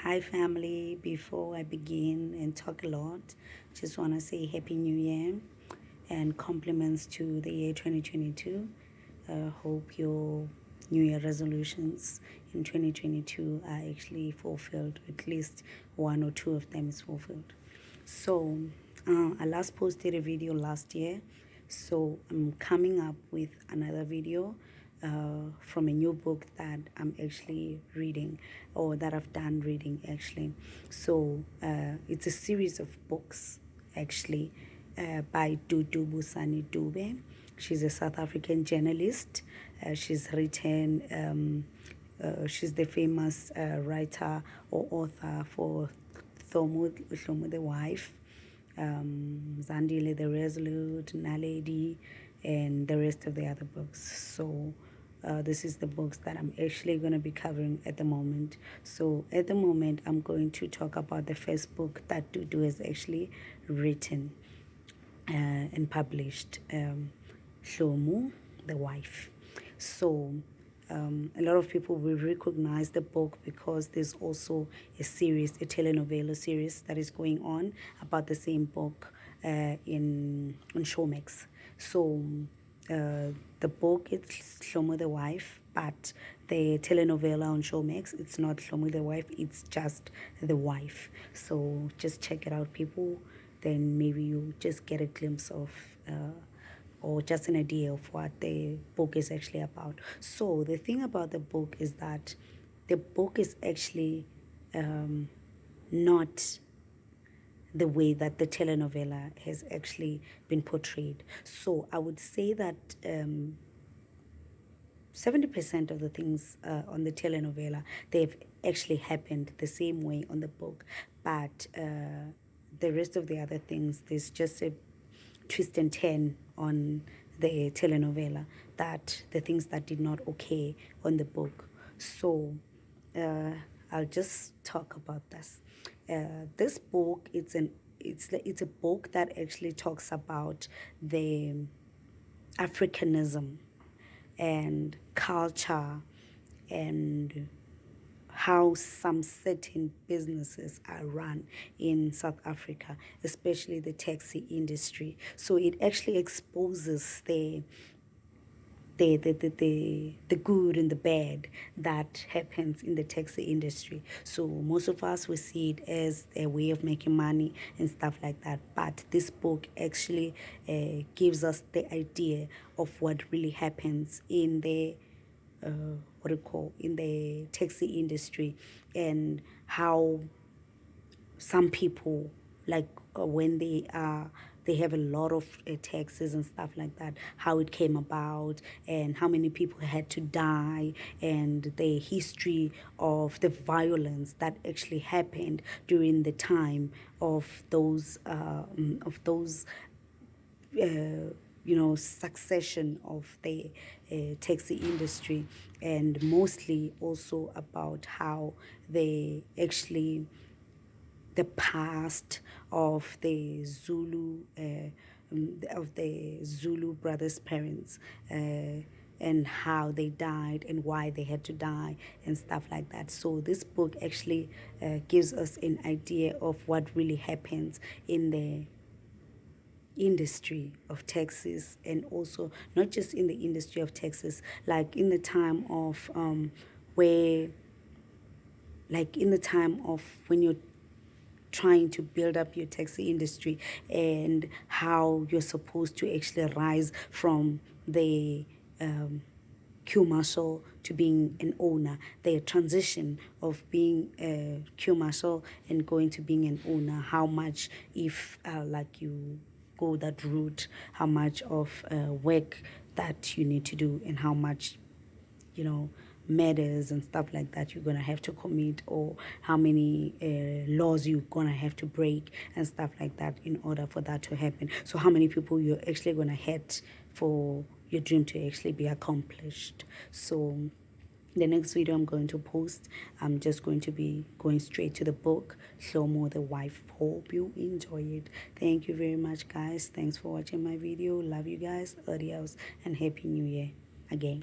Hi family, before I begin and talk a lot, just want to say Happy New Year and compliments to the year 2022. Hope your New Year resolutions in 2022 are actually fulfilled, at least one or two of them is fulfilled. So I last posted a video last year, so I'm coming up with another video from a new book that I'm actually reading, or that I've done reading actually. So it's a series of books actually by Dudu Busani Dube. She's a South African journalist. She's written, she's the famous writer or author for Thomo the Wife, Zandile the Resolute, Naledi, and the rest of the other books. So this is the books that I'm actually going to be covering at the moment. So at the moment, I'm going to talk about the first book that Dudu has actually written and published, Thomo the Wife. So a lot of people will recognize the book because there's also a series, a telenovela series that is going on about the same book on Showmax. So the book is Thomo the Wife, but the telenovela on Showmax, it's not Thomo the Wife, it's just The Wife. So just check it out, people. Then maybe you just get a glimpse of or just an idea of what the book is actually about. So the thing about the book is that the book is actually not the way that the telenovela has actually been portrayed. So I would say that 70% of the things on the telenovela, they've actually happened the same way on the book. But the rest of the other things, there's just a twist and turn on the telenovela, that the things that did not occur on the book. So I'll just talk about this. This book, it's a book that actually talks about the Africanism and culture and how some certain businesses are run in South Africa, especially the taxi industry. So it actually exposes the good and the bad that happens in the taxi industry. So most of us will see it as a way of making money and stuff like that. But this book actually gives us the idea of what really happens in the in the taxi industry, and how some people, like when they have a lot of taxes and stuff like that, how it came about and how many people had to die, and the history of the violence that actually happened during the time of those succession of the taxi industry, and mostly also about how they actually, the past of the Zulu brothers' parents, and how they died and why they had to die and stuff like that. So this book actually gives us an idea of what really happens in the industry of taxis, and also not just in the industry of taxis, like in the time of when you're trying to build up your taxi industry, and how you're supposed to actually rise from the queue marshal to being an owner, the transition of being a queue marshal and going to being an owner, how much, if like you go that route, how much of work that you need to do, and how much, matters and stuff like that you're going to have to commit, or how many laws you're going to have to break and stuff like that in order for that to happen. So how many people you're actually going to hit for your dream to actually be accomplished. So the next video I'm going to post, I'm just going to be going straight to the book, Thomo the Wife. Hope you enjoy it. Thank you very much, guys. Thanks for watching my video. Love you guys. Adios and Happy New Year again.